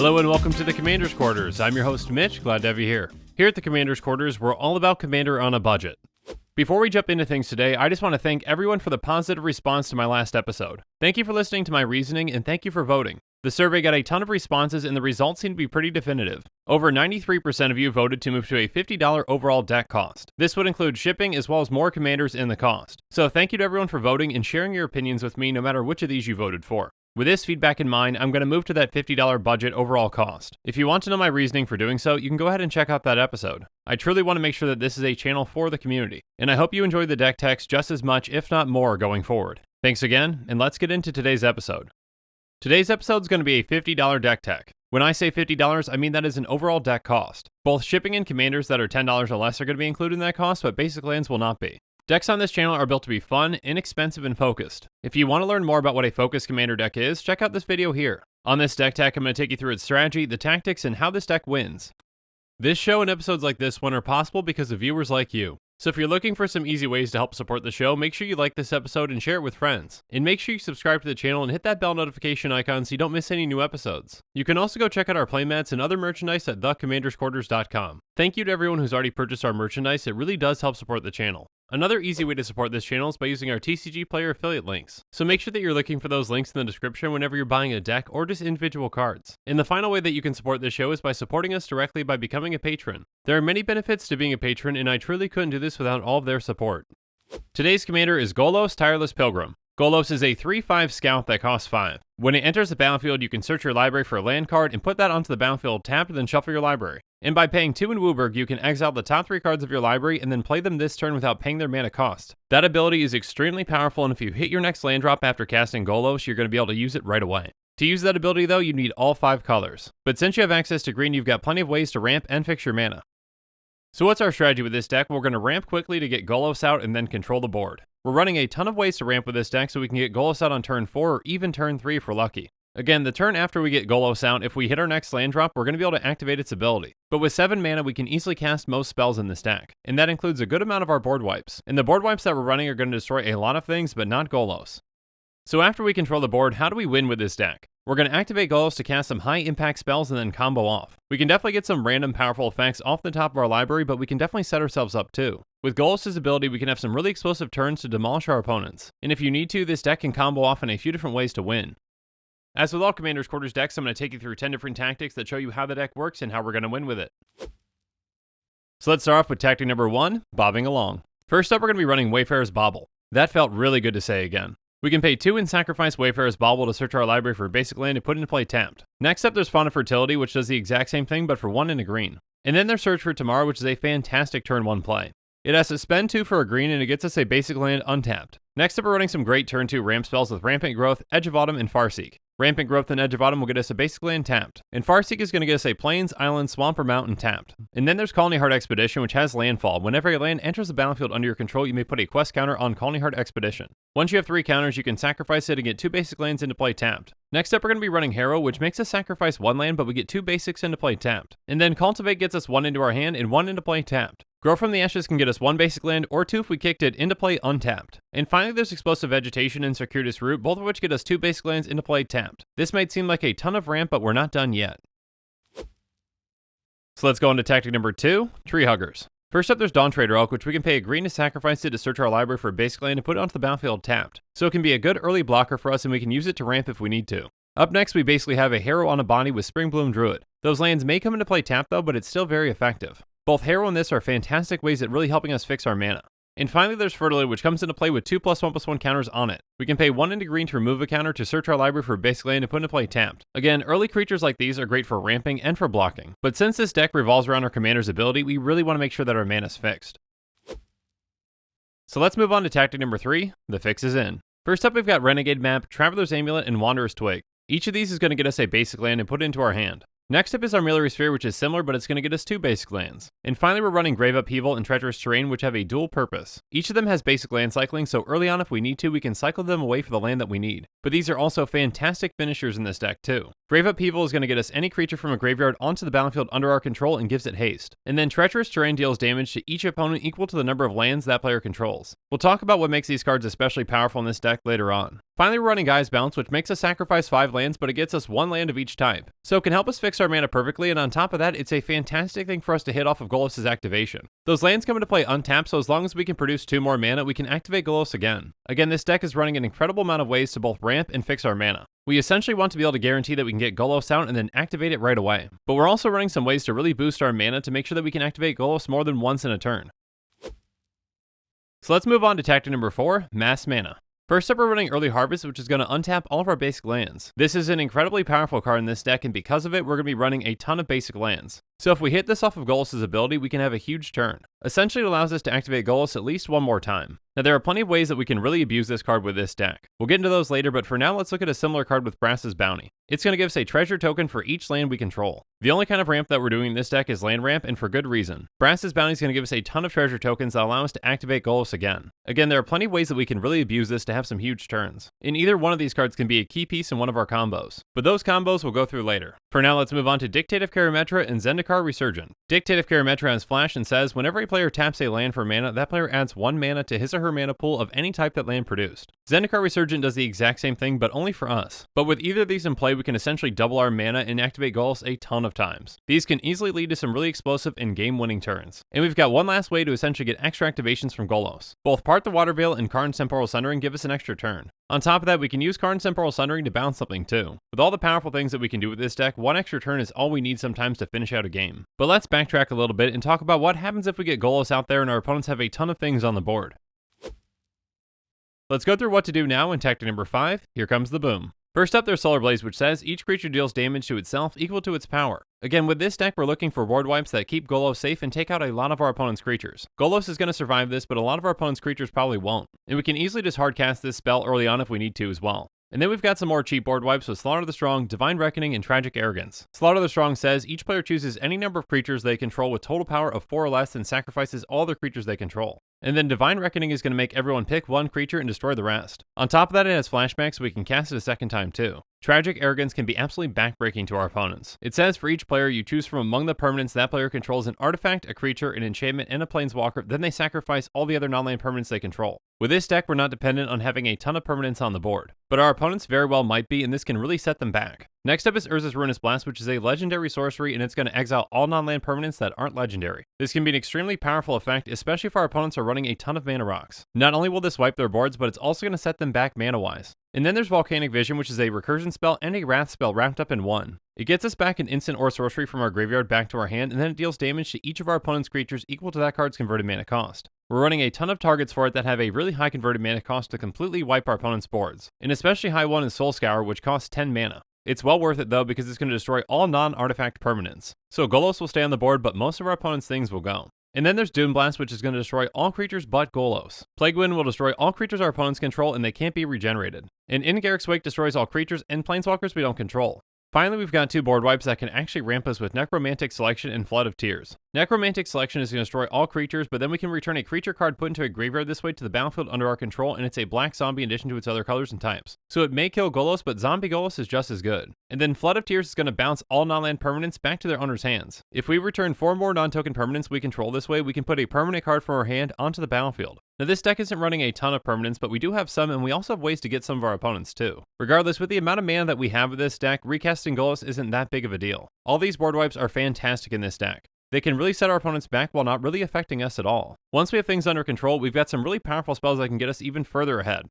Hello and welcome to the Commander's Quarters. I'm your host Mitch, glad to have you here. Here at the Commander's Quarters, we're all about Commander on a budget. Before we jump into things today, I just want to thank everyone for the positive response to my last episode. Thank you for listening to my reasoning and thank you for voting. The survey got a ton of responses and the results seem to be pretty definitive. Over 93% of you voted to move to a $50 overall deck cost. This would include shipping as well as more commanders in the cost. So thank you to everyone for voting and sharing your opinions with me no matter which of these you voted for. With this feedback in mind, I'm going to move to that $50 budget overall cost. If you want to know my reasoning for doing so, you can go ahead and check out that episode. I truly want to make sure that this is a channel for the community, and I hope you enjoy the deck techs just as much, if not more, going forward. Thanks again, and let's get into today's episode. Today's episode is going to be a $50 deck tech. When I say $50, I mean that is an overall deck cost. Both shipping and commanders that are $10 or less are going to be included in that cost, but basic lands will not be. Decks on this channel are built to be fun, inexpensive, and focused. If you want to learn more about what a focused commander deck is, check out this video here. On this deck tech, I'm going to take you through its strategy, the tactics, and how this deck wins. This show and episodes like this one are possible because of viewers like you. So if you're looking for some easy ways to help support the show, make sure you like this episode and share it with friends. And make sure you subscribe to the channel and hit that bell notification icon so you don't miss any new episodes. You can also go check out our playmats and other merchandise at thecommandersquarters.com. Thank you to everyone who's already purchased our merchandise, it really does help support the channel. Another easy way to support this channel is by using our TCGplayer affiliate links. So make sure that you're looking for those links in the description whenever you're buying a deck or just individual cards. And the final way that you can support this show is by supporting us directly by becoming a patron. There are many benefits to being a patron, and I truly couldn't do this without all of their support. Today's commander is Golos, Tireless Pilgrim. Golos is a 3/5 scout that costs 5. When it enters the battlefield, you can search your library for a land card and put that onto the battlefield tapped, then shuffle your library. And by paying 2 in Wooburg, you can exile the top 3 cards of your library and then play them this turn without paying their mana cost. That ability is extremely powerful, and if you hit your next land drop after casting Golos, you're going to be able to use it right away. To use that ability though, you need all 5 colors. But since you have access to green, you've got plenty of ways to ramp and fix your mana. So what's our strategy with this deck? We're going to ramp quickly to get Golos out and then control the board. We're running a ton of ways to ramp with this deck so we can get Golos out on turn 4 or even turn 3 if we're lucky. Again, the turn after we get Golos out, if we hit our next land drop, we're going to be able to activate its ability. But with 7 mana, we can easily cast most spells in this deck, and that includes a good amount of our board wipes. And the board wipes that we're running are going to destroy a lot of things, but not Golos. So after we control the board, how do we win with this deck? We're going to activate Golos to cast some high impact spells and then combo off. We can definitely get some random powerful effects off the top of our library, but we can definitely set ourselves up too. With Golos' ability, we can have some really explosive turns to demolish our opponents. And if you need to, this deck can combo off in a few different ways to win. As with all Commander's Quarters decks, I'm going to take you through 10 different tactics that show you how the deck works and how we're going to win with it. So let's start off with tactic number 1, bobbing along. First up, we're going to be running Wayfarer's Bauble. That felt really good to say again. We can pay 2 and sacrifice Wayfarer's Bauble to search our library for a basic land and put into play tapped. Next up, there's Font of Fertility, which does the exact same thing but for 1 and a green. And then there's Search for Tomorrow, which is a fantastic turn 1 play. It has to spend 2 for a green and it gets us a basic land untapped. Next up, we're running some great turn 2 ramp spells with Rampant Growth, Edge of Autumn, and Farseek. Rampant Growth and Edge of Autumn will get us a basic land tapped, and Farseek is going to get us a Plains, Island, Swamp, or Mountain tapped. And then there's Colony Heart Expedition, which has landfall. Whenever a land enters the battlefield under your control, you may put a quest counter on Colony Heart Expedition. Once you have 3 counters, you can sacrifice it and get 2 basic lands into play tapped. Next up, we're going to be running Harrow, which makes us sacrifice 1 land, but we get 2 basics into play tapped. And then Cultivate gets us 1 into our hand and 1 into play tapped. Grow from the Ashes can get us 1 basic land, or 2 if we kicked it into play untapped. And finally, there's Explosive Vegetation and Circuitous Route, both of which get us 2 basic lands into play tapped. This might seem like a ton of ramp, but we're not done yet. So let's go into tactic number 2, Tree Huggers. First up, there's Dawn Trader Oak, which we can pay a green to sacrifice it to search our library for a basic land and put it onto the battlefield tapped. So it can be a good early blocker for us, and we can use it to ramp if we need to. Up next, we basically have a Harrow on a body with Springbloom Druid. Those lands may come into play tapped though, but it's still very effective. Both Harrow and this are fantastic ways at really helping us fix our mana. And finally, there's Fertility, which comes into play with 2+1/+1 counters on it. We can pay 1 into green to remove a counter to search our library for a basic land and put into play tapped. Again, early creatures like these are great for ramping and for blocking. But since this deck revolves around our commander's ability, we really want to make sure that our mana is fixed. So let's move on to tactic number 3, the fix is in. First up, we've got Renegade Map, Traveler's Amulet, and Wanderer's Twig. Each of these is going to get us a basic land and put it into our hand. Next up is our Armillary Sphere, which is similar, but it's going to get us 2 basic lands. And finally, we're running Grave Upheaval and Treacherous Terrain, which have a dual purpose. Each of them has basic land cycling, so early on if we need to, we can cycle them away for the land that we need. But these are also fantastic finishers in this deck too. Grave Upheaval is going to get us any creature from a graveyard onto the battlefield under our control and gives it haste. And then Treacherous Terrain deals damage to each opponent equal to the number of lands that player controls. We'll talk about what makes these cards especially powerful in this deck later on. Finally, we're running Gaia's Bounce, which makes us sacrifice 5 lands, but it gets us 1 land of each type. So it can help us fix our mana perfectly, and on top of that, it's a fantastic thing for us to hit off of Golos' activation. Those lands come into play untapped, so as long as we can produce 2 more mana, we can activate Golos again. Again, this deck is running an incredible amount of ways to both ramp and fix our mana. We essentially want to be able to guarantee that we can get Golos out and then activate it right away. But we're also running some ways to really boost our mana to make sure that we can activate Golos more than once in a turn. So let's move on to tactic number 4, Mass Mana. First up, we're running Early Harvest, which is going to untap all of our basic lands. This is an incredibly powerful card in this deck, and because of it, we're going to be running a ton of basic lands. So if we hit this off of Golos' ability, we can have a huge turn. Essentially, it allows us to activate Golos at least one more time. Now, there are plenty of ways that we can really abuse this card with this deck. We'll get into those later, but for now, let's look at a similar card with Brass's Bounty. It's going to give us a treasure token for each land we control. The only kind of ramp that we're doing in this deck is land ramp, and for good reason. Brass's Bounty is going to give us a ton of treasure tokens that allow us to activate Golos again. Again, there are plenty of ways that we can really abuse this to have some huge turns. And either one of these cards can be a key piece in one of our combos. But those combos we'll go through later. For now, let's move on to Dictative Karametra and Zendikar Resurgent. Dictative Karametra has Flash and says, whenever a player taps a land for mana, that player adds 1 mana to his or her mana pool of any type that land produced. Zendikar Resurgent does the exact same thing, but only for us. But with either of these in play, we can essentially double our mana and activate Golos a ton of times. These can easily lead to some really explosive and game-winning turns. And we've got one last way to essentially get extra activations from Golos. Both Part the Water Veil and Karn's Temporal Sundering give us an extra turn. On top of that, we can use Karn's Temporal Sundering to bounce something too. With all the powerful things that we can do with this deck, one extra turn is all we need sometimes to finish out a game. But let's backtrack a little bit and talk about what happens if we get Golos out there and our opponents have a ton of things on the board. Let's go through what to do now in tactic number 5. Here comes the boom. First up, there's Solar Blaze, which says each creature deals damage to itself equal to its power. Again, with this deck, we're looking for ward wipes that keep Golos safe and take out a lot of our opponent's creatures. Golos is going to survive this, but a lot of our opponent's creatures probably won't. And we can easily just hardcast this spell early on if we need to as well. And then we've got some more cheap board wipes with Slaughter the Strong, Divine Reckoning, and Tragic Arrogance. Slaughter the Strong says each player chooses any number of creatures they control with total power of 4 or less and sacrifices all their creatures they control. And then Divine Reckoning is going to make everyone pick one creature and destroy the rest. On top of that, it has flashback, so we can cast it a second time too. Tragic Arrogance can be absolutely backbreaking to our opponents. It says for each player, you choose from among the permanents that player controls an artifact, a creature, an enchantment, and a planeswalker, then they sacrifice all the other non-land permanents they control. With this deck, we're not dependent on having a ton of permanents on the board, but our opponents very well might be, and this can really set them back. Next up is Urza's Ruinous Blast, which is a legendary sorcery, and it's going to exile all non-land permanents that aren't legendary. This can be an extremely powerful effect, especially if our opponents are running a ton of mana rocks. Not only will this wipe their boards, but it's also going to set them back mana-wise. And then there's Volcanic Vision, which is a recursion spell and a wrath spell wrapped up in one. It gets us back an instant or sorcery from our graveyard back to our hand, and then it deals damage to each of our opponent's creatures equal to that card's converted mana cost. We're running a ton of targets for it that have a really high converted mana cost to completely wipe our opponent's boards. An especially high one is Soul Scour, which costs 10 mana. It's well worth it though because it's going to destroy all non-artifact permanents. So Golos will stay on the board, but most of our opponent's things will go. And then there's Doom Blast, which is going to destroy all creatures but Golos. Plague Wind will destroy all creatures our opponents control and they can't be regenerated. And Ingarrick's Wake destroys all creatures and planeswalkers we don't control. Finally, we've got 2 board wipes that can actually ramp us with Necromantic Selection and Flood of Tears. Necromantic Selection is going to destroy all creatures, but then we can return a creature card put into a graveyard this way to the battlefield under our control, and it's a black zombie in addition to its other colors and types. So it may kill Golos, but Zombie Golos is just as good. And then Flood of Tears is going to bounce all non-land permanents back to their owner's hands. If we return 4 more non-token permanents we control this way, we can put a permanent card from our hand onto the battlefield. Now this deck isn't running a ton of permanents, but we do have some, and we also have ways to get some of our opponents too. Regardless, with the amount of mana that we have with this deck, recasting Golos isn't that big of a deal. All these board wipes are fantastic in this deck. They can really set our opponents back while not really affecting us at all. Once we have things under control, we've got some really powerful spells that can get us even further ahead.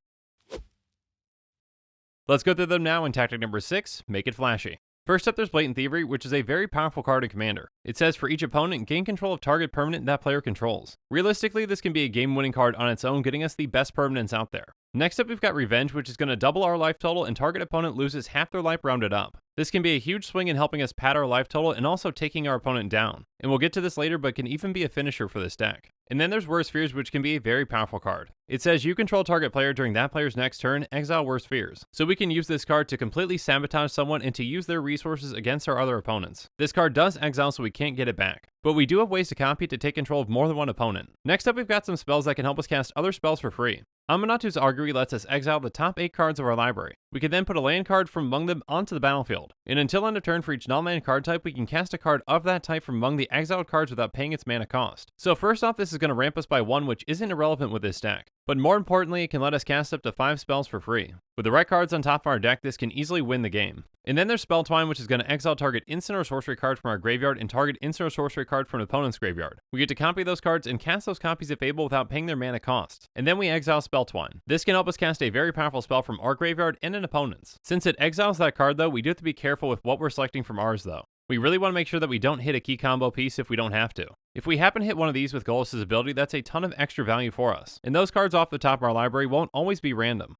Let's go through them now in tactic number 6, Make It Flashy. First up, there's Blatant Thievery, which is a very powerful card in Commander. It says for each opponent, gain control of target permanent that player controls. Realistically, this can be a game-winning card on its own, getting us the best permanents out there. Next up, we've got Revenge, which is going to double our life total and target opponent loses half their life rounded up. This can be a huge swing in helping us pad our life total and also taking our opponent down. And we'll get to this later, but can even be a finisher for this deck. And then there's Worst Fears, which can be a very powerful card. It says you control target player during that player's next turn, exile Worst Fears. So we can use this card to completely sabotage someone and to use their resources against our other opponents. This card does exile, so we can't get it back. But we do have ways to copy it to take control of more than one opponent. Next up, we've got some spells that can help us cast other spells for free. Amanatu's Augury lets us exile the top 8 cards of our library. We can then put a land card from among them onto the battlefield. And until end of turn for each non-land card type, we can cast a card of that type from among the exiled cards without paying its mana cost. So first off, this is going to ramp us by 1, which isn't irrelevant with this deck. but more importantly, it can let us cast up to 5 spells for free. With the right cards on top of our deck, this can easily win the game. And then there's Spell Twine, which is going to exile target instant or sorcery card from our graveyard and target instant or sorcery card from an opponent's graveyard. We get to copy those cards and cast those copies if able without paying their mana cost. And then we exile Spell Twine. This can help us cast a very powerful spell from our graveyard and an opponent's. Since it exiles that card though, we do have to be careful with what we're selecting from ours though. We really want to make sure that we don't hit a key combo piece if we don't have to. If we happen to hit one of these with Golos' ability, that's a ton of extra value for us. And those cards off the top of our library won't always be random.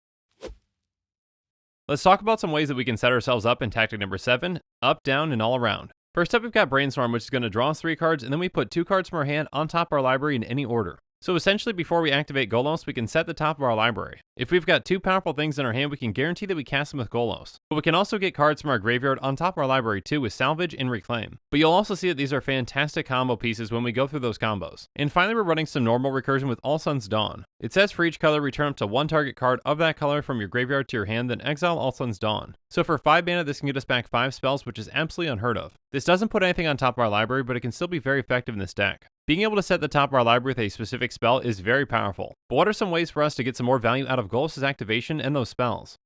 Let's talk about some ways that we can set ourselves up in tactic number 7, up, down, and all around. First up, we've got Brainstorm, which is going to draw us 3 cards, and then we put 2 cards from our hand on top of our library in any order. So essentially, before we activate Golos, we can set the top of our library. If we've got 2 powerful things in our hand, we can guarantee that we cast them with Golos. But we can also get cards from our graveyard on top of our library too with Salvage and Reclaim. But you'll also see that these are fantastic combo pieces when we go through those combos. And finally, we're running some normal recursion with All Sun's Dawn. It says for each color, return up to 1 target card of that color from your graveyard to your hand, then exile All Sun's Dawn. So for 5 mana, this can get us back 5 spells, which is absolutely unheard of. This doesn't put anything on top of our library, but it can still be very effective in this deck. Being able to set the top of our library with a specific spell is very powerful. But what are some ways for us to get some more value out of Golos' activation and those spells?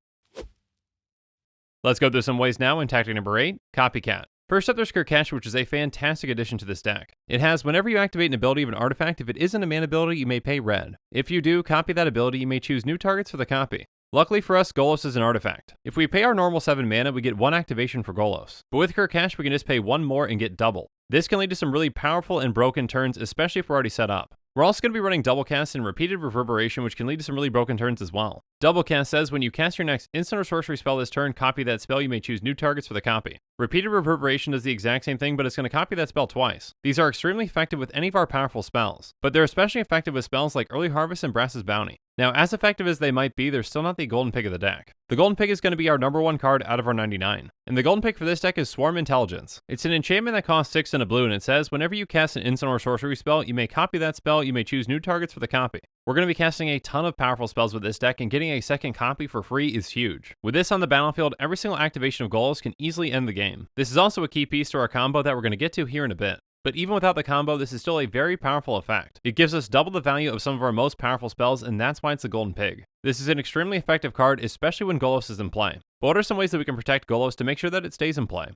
Let's go through some ways now in tactic number 8, COPYCAT. First up, there's Kirkesh, which is a fantastic addition to this deck. It has, whenever you activate an ability of an artifact, if it isn't a mana ability, you may pay red. If you do, copy that ability, you may choose new targets for the copy. Luckily for us, Golos is an artifact. If we pay our normal 7 mana, we get 1 activation for Golos. But with Kirkesh, we can just pay 1 more and get double. This can lead to some really powerful and broken turns, especially if we're already set up. We're also going to be running Double Cast and Repeated Reverberation, which can lead to some really broken turns as well. Double Cast says when you cast your next instant or sorcery spell this turn, copy that spell, you may choose new targets for the copy. Repeated Reverberation does the exact same thing, but it's going to copy that spell twice. These are extremely effective with any of our powerful spells, but they're especially effective with spells like Early Harvest and Brass's Bounty. Now, as effective as they might be, they're still not the golden pick of the deck. The golden pick is going to be our number 1 card out of our 99. And the golden pick for this deck is Swarm Intelligence. It's an enchantment that costs 6 and a blue, and it says whenever you cast an instant or sorcery spell, you may copy that spell, you may choose new targets for the copy. We're going to be casting a ton of powerful spells with this deck, and getting a second copy for free is huge. With this on the battlefield, every single activation of Golos can easily end the game. This is also a key piece to our combo that we're going to get to here in a bit. But even without the combo, this is still a very powerful effect. It gives us double the value of some of our most powerful spells, and that's why it's the Golden Pig. This is an extremely effective card, especially when Golos is in play. But what are some ways that we can protect Golos to make sure that it stays in play?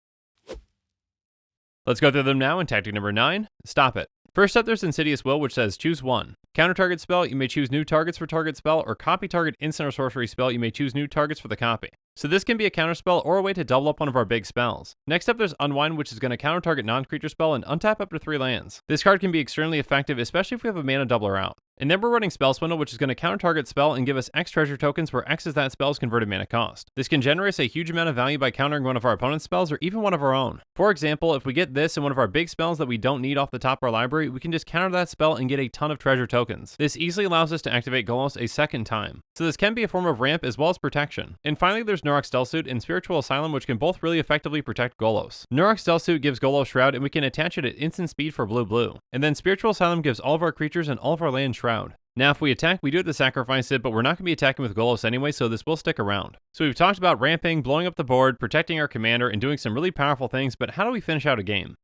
Let's go through them now in tactic number 9, Stop It. First up, there's Insidious Will, which says choose 1. Counter target spell, you may choose new targets for target spell, or copy target instant or sorcery spell, you may choose new targets for the copy. So this can be a counter spell or a way to double up one of our big spells. Next up, there's Unwind, which is going to counter target non-creature spell and untap up to 3 lands. This card can be extremely effective, especially if we have a mana doubler out. And then we're running Spell Swindle, which is going to counter target spell and give us X treasure tokens where X is that spell's converted mana cost. This can generate us a huge amount of value by countering one of our opponent's spells or even one of our own. For example, if we get this in one of our big spells that we don't need off the top of our library, we can just counter that spell and get a ton of treasure tokens. This easily allows us to activate Golos a second time. So this can be a form of ramp as well as protection. And finally, there's Nurok Stealthsuit and Spiritual Asylum, which can both really effectively protect Golos. Nurok Stealthsuit gives Golos Shroud, and we can attach it at instant speed for blue-blue. And then Spiritual Asylum gives all of our creatures and all of our land Shroud. Now, if we attack, we do have to sacrifice it, but we're not going to be attacking with Golos anyway, so this will stick around. So we've talked about ramping, blowing up the board, protecting our commander, and doing some really powerful things, but how do we finish out a game?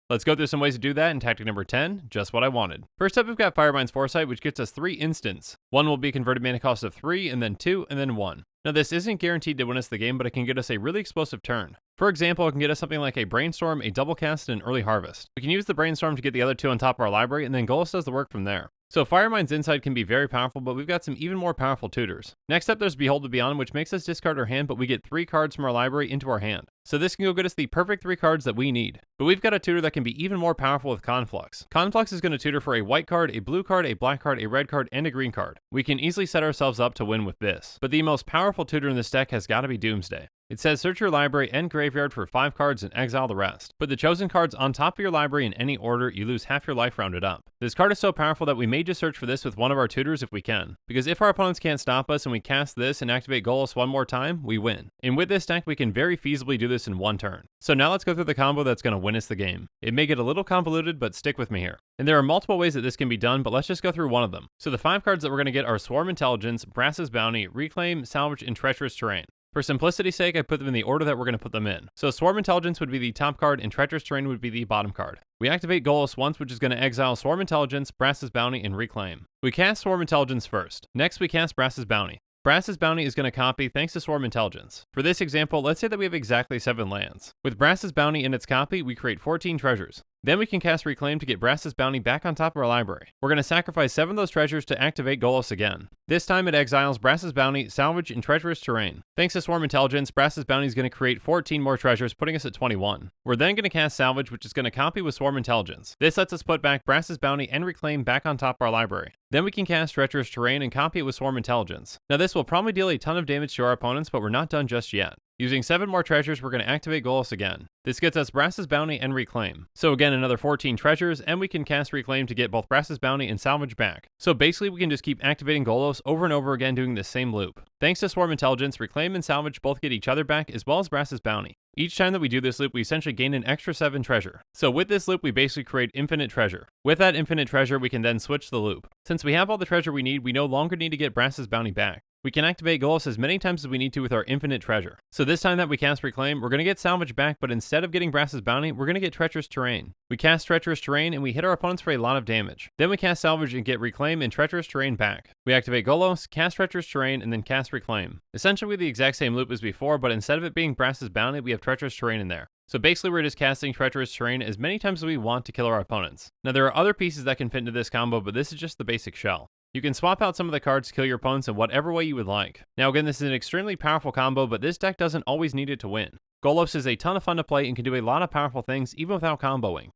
Let's go through some ways to do that in tactic number 10, just what I wanted. First up, we've got Firebind's Foresight, which gets us 3 instants. 1 will be converted mana cost of 3, and then 2, and then 1. Now this isn't guaranteed to win us the game, but it can get us a really explosive turn. For example, it can get us something like a Brainstorm, a Double Cast, and an Early Harvest. We can use the Brainstorm to get the other 2 on top of our library, and then Golos does the work from there. So Firemind's Insight can be very powerful, but we've got some even more powerful tutors. Next up, there's Behold the Beyond, which makes us discard our hand, but we get 3 cards from our library into our hand. So this can go get us the perfect 3 cards that we need. But we've got a tutor that can be even more powerful with Conflux. Conflux is going to tutor for a white card, a blue card, a black card, a red card, and a green card. We can easily set ourselves up to win with this. But the most powerful tutor in this deck has got to be Doomsday. It says search your library and graveyard for 5 cards and exile the rest. Put the chosen cards on top of your library in any order, you lose half your life rounded up. This card is so powerful that we may just search for this with one of our tutors if we can. Because if our opponents can't stop us and we cast this and activate Golos one more time, we win. And with this deck, we can very feasibly do this in 1 turn. So now let's go through the combo that's going to win us the game. It may get a little convoluted, but stick with me here. And there are multiple ways that this can be done, but let's just go through one of them. So the 5 cards that we're going to get are Swarm Intelligence, Brass's Bounty, Reclaim, Salvage, and Treacherous Terrain. For simplicity's sake, I put them in the order that we're going to put them in. So Swarm Intelligence would be the top card and Treacherous Terrain would be the bottom card. We activate Golos once, which is going to exile Swarm Intelligence, Brass's Bounty, and Reclaim. We cast Swarm Intelligence first. Next, we cast Brass's Bounty. Brass's Bounty is going to copy thanks to Swarm Intelligence. For this example, let's say that we have exactly 7 lands. With Brass's Bounty in its copy, we create 14 treasures. Then we can cast Reclaim to get Brass's Bounty back on top of our library. We're going to sacrifice 7 of those treasures to activate Golos again. This time it exiles Brass's Bounty, Salvage, and Treacherous Terrain. Thanks to Swarm Intelligence, Brass's Bounty is going to create 14 more treasures, putting us at 21. We're then going to cast Salvage, which is going to copy with Swarm Intelligence. This lets us put back Brass's Bounty and Reclaim back on top of our library. Then we can cast Treacherous Terrain and copy it with Swarm Intelligence. Now this will probably deal a ton of damage to our opponents, but we're not done just yet. Using 7 more treasures, we're going to activate Golos again. This gets us Brass's Bounty and Reclaim. So again, another 14 treasures, and we can cast Reclaim to get both Brass's Bounty and Salvage back. So basically, we can just keep activating Golos over and over again doing this same loop. Thanks to Swarm Intelligence, Reclaim and Salvage both get each other back, as well as Brass's Bounty. Each time that we do this loop, we essentially gain an extra 7 treasure. So with this loop, we basically create infinite treasure. With that infinite treasure, we can then switch the loop. Since we have all the treasure we need, we no longer need to get Brass's Bounty back. We can activate Golos as many times as we need to with our infinite treasure. So this time that we cast Reclaim, we're going to get Salvage back, but instead of getting Brass's Bounty, we're going to get Treacherous Terrain. We cast Treacherous Terrain and we hit our opponents for a lot of damage. Then we cast Salvage and get Reclaim and Treacherous Terrain back. We activate Golos, cast Treacherous Terrain, and then cast Reclaim. Essentially the exact same loop as before, but instead of it being Brass's Bounty, we have Treacherous Terrain in there. So basically we're just casting Treacherous Terrain as many times as we want to kill our opponents. Now there are other pieces that can fit into this combo, but this is just the basic shell. You can swap out some of the cards to kill your opponents in whatever way you would like. Now again, this is an extremely powerful combo, but this deck doesn't always need it to win. Golos is a ton of fun to play and can do a lot of powerful things even without comboing.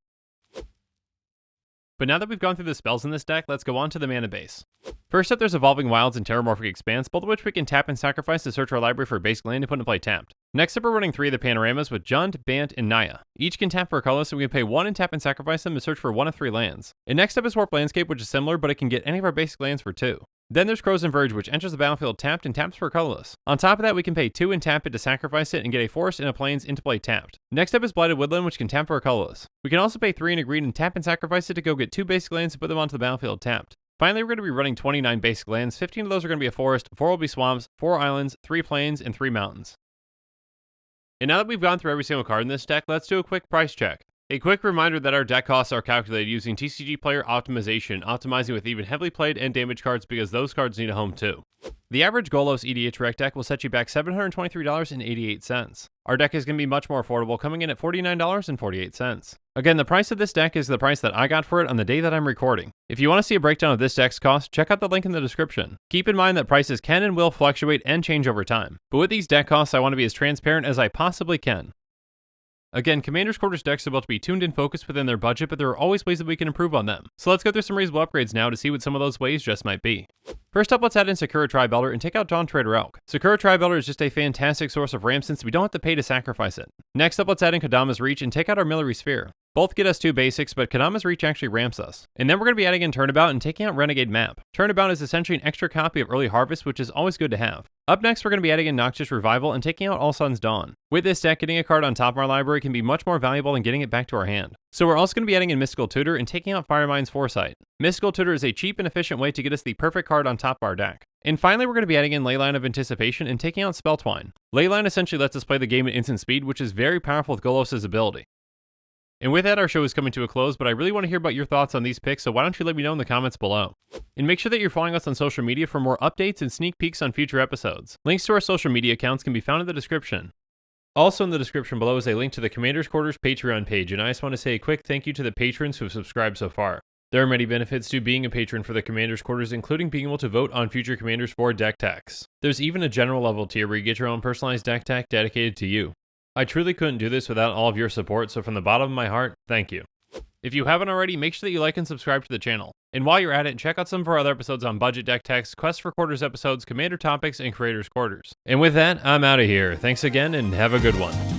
But now that we've gone through the spells in this deck, let's go on to the mana base. First up, there's Evolving Wilds and Terramorphic Expanse, both of which we can tap and sacrifice to search our library for a basic land to put into play tapped. Next up, we're running 3 of the Panoramas with Jund, Bant, and Naya. Each can tap for a colorless, and we can pay 1 and tap and sacrifice them to search for 1 of 3 lands. And next up is Warp Landscape, which is similar, but it can get any of our basic lands for 2. Then there's Crow's Verge, which enters the battlefield tapped and taps for colorless. On top of that, we can pay 2 and tap it to sacrifice it and get a forest and a plains into play tapped. Next up is Blighted Woodland, which can tap for a colorless. We can also pay 3 and a green and tap and sacrifice it to go get 2 basic lands and put them onto the battlefield tapped. Finally, we're going to be running 29 basic lands. 15 of those are going to be a forest, 4 will be swamps, 4 islands, 3 plains, and 3 mountains. And now that we've gone through every single card in this deck, let's do a quick price check. A quick reminder that our deck costs are calculated using TCGplayer optimization, optimizing with even heavily played and damaged cards because those cards need a home too. The average Golos EDH rec deck will set you back $723.88. Our deck is going to be much more affordable, coming in at $49.48. Again, the price of this deck is the price that I got for it on the day that I'm recording. If you want to see a breakdown of this deck's cost, check out the link in the description. Keep in mind that prices can and will fluctuate and change over time. But with these deck costs, I want to be as transparent as I possibly can. Again, Commander's Quarters decks are built to be tuned and focused within their budget, but there are always ways that we can improve on them. So let's go through some reasonable upgrades now to see what some of those ways just might be. First up, let's add in Sakura Tribe-Elder and take out Dawn Trader Elk. Sakura Tribe-Elder is just a fantastic source of ramp since we don't have to pay to sacrifice it. Next up, let's add in Kodama's Reach and take out our Armillary Sphere. Both get us 2 basics, but Kodama's Reach actually ramps us. And then we're going to be adding in Turnabout and taking out Renegade Map. Turnabout is essentially an extra copy of Early Harvest, which is always good to have. Up next, we're going to be adding in Noxious Revival and taking out All Sun's Dawn. With this deck, getting a card on top of our library can be much more valuable than getting it back to our hand. So we're also going to be adding in Mystical Tutor and taking out Firemind's Foresight. Mystical Tutor is a cheap and efficient way to get us the perfect card on top of our deck. And finally, we're going to be adding in Leyline of Anticipation and taking out Spelltwine. Leyline essentially lets us play the game at instant speed, which is very powerful with Golos' ability. And with that, our show is coming to a close, but I really want to hear about your thoughts on these picks, so why don't you let me know in the comments below. And make sure that you're following us on social media for more updates and sneak peeks on future episodes. Links to our social media accounts can be found in the description. Also in the description below is a link to the Commander's Quarters Patreon page, and I just want to say a quick thank you to the patrons who have subscribed so far. There are many benefits to being a patron for the Commander's Quarters, including being able to vote on future Commanders for deck techs. There's even a general level tier where you get your own personalized deck tech dedicated to you. I truly couldn't do this without all of your support, so from the bottom of my heart, thank you. If you haven't already, make sure that you like and subscribe to the channel. And while you're at it, check out some of our other episodes on budget deck techs, Quest for Quarters episodes, Commander topics, and Creators Quarters. And with that, I'm out of here. Thanks again, and have a good one.